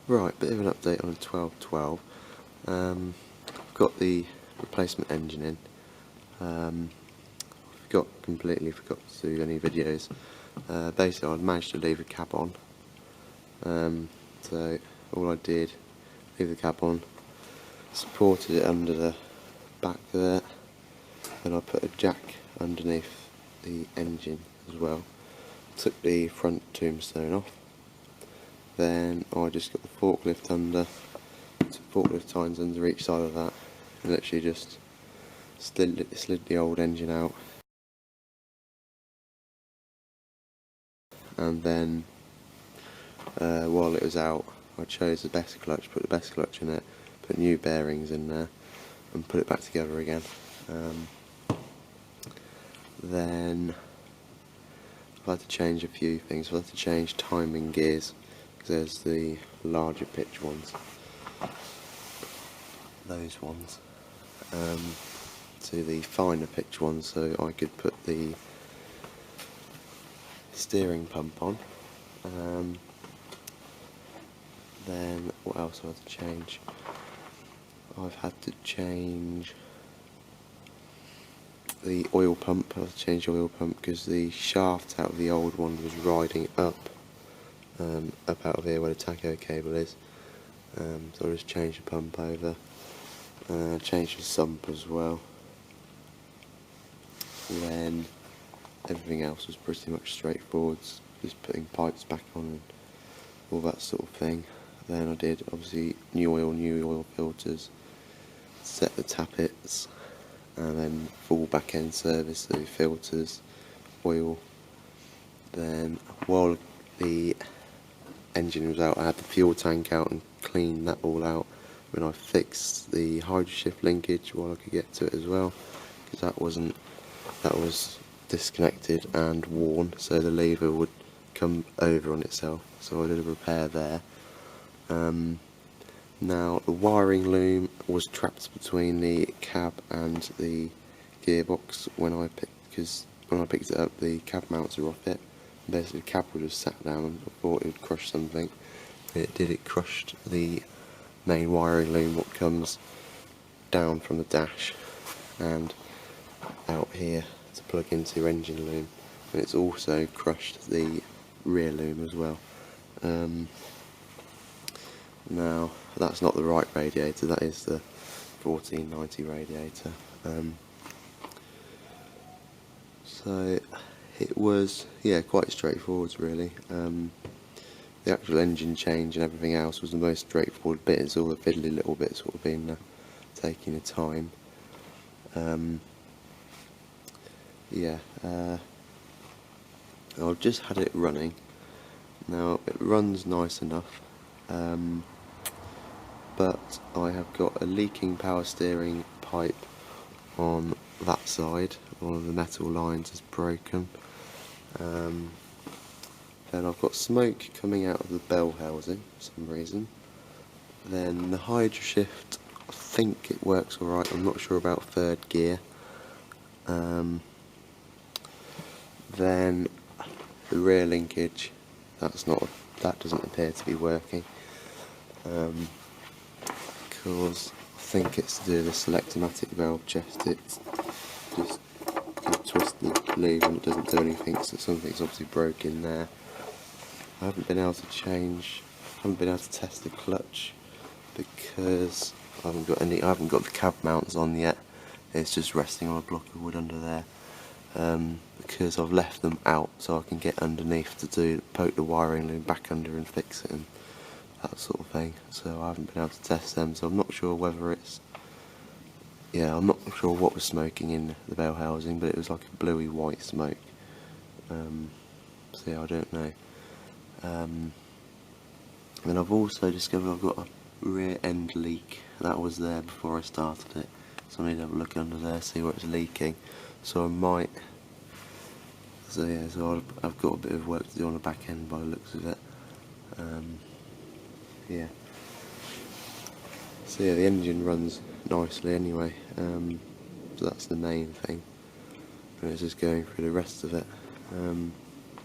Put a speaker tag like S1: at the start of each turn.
S1: Right, bit of an update on the 1212. I've got the replacement engine in. Completely forgot to do any videos. Basically, I'd managed to leave the cap on. So all I did, leave the cap on, supported it under the back there, then I put a jack underneath the engine as well. Took the front tombstone off. Then I just got the forklift under, forklift tines under each side of that, and literally just slid the old engine out. And then while it was out, I chose the best clutch, put the best clutch in it, put new bearings in there, and put it back together again. Then I've had to change a few things. I've had to change timing gears, because there's the larger pitch ones, those ones, to the finer pitch ones, so I could put the steering pump on. Then what else have I had to change? I've had to change the oil pump. I've changed the oil pump because the shaft out of the old one was riding up out of here where the tacho cable is. So I just changed the pump over, changed the sump as well. Then everything else was pretty much straightforward, just putting pipes back on and all that sort of thing. Then I did obviously new oil filters, set the tappets, and then full back end service, the filters, oil. Then while the engine was out, I had the fuel tank out and cleaned that all out. When I fixed the hydroshift linkage while I could get to it as well, because that was disconnected and worn, so the lever would come over on itself, so I did a repair there. Now the wiring loom was trapped between the cab and the gearbox when I picked it up. The cab mounts are off it. Basically the cab would have sat down and I thought it would crush something. It did, it crushed the main wiring loom what comes down from the dash and out here to plug into your engine loom, and it's also crushed the rear loom as well. Now that's not the right radiator, that is the 1490 radiator. So it was, yeah, quite straightforward really. The actual engine change and everything else was the most straightforward bit. It's all the fiddly little bits sort of been taking the time. I've just had it running. Now it runs nice enough, but I have got a leaking power steering pipe on that side. One of the metal lines is broken. Then I've got smoke coming out of the bell housing for some reason. Then the hydroshift, I think it works alright, I'm not sure about third gear. Then the rear linkage, that doesn't appear to be working, because I think it's to do with the Selectomatic valve chest. It's just you twist the lever and it doesn't do anything, so something's obviously broken there. I haven't been able to test the clutch because I haven't got the cab mounts on yet. It's just resting on a block of wood under there, because I've left them out so I can get underneath to poke the wiring loom back under and fix it and that sort of thing. So I haven't been able to test them, so I'm not sure whether I'm not sure what was smoking in the bell housing, but it was like a bluey white smoke. So yeah, I don't know. Then I've also discovered I've got a rear end leak. That was there before I started it, so I need to have a look under there, see where it's leaking. So I've got a bit of work to do on the back end by the looks of it. So yeah, the engine runs nicely anyway, so that's the main thing, and it's just going through the rest of it.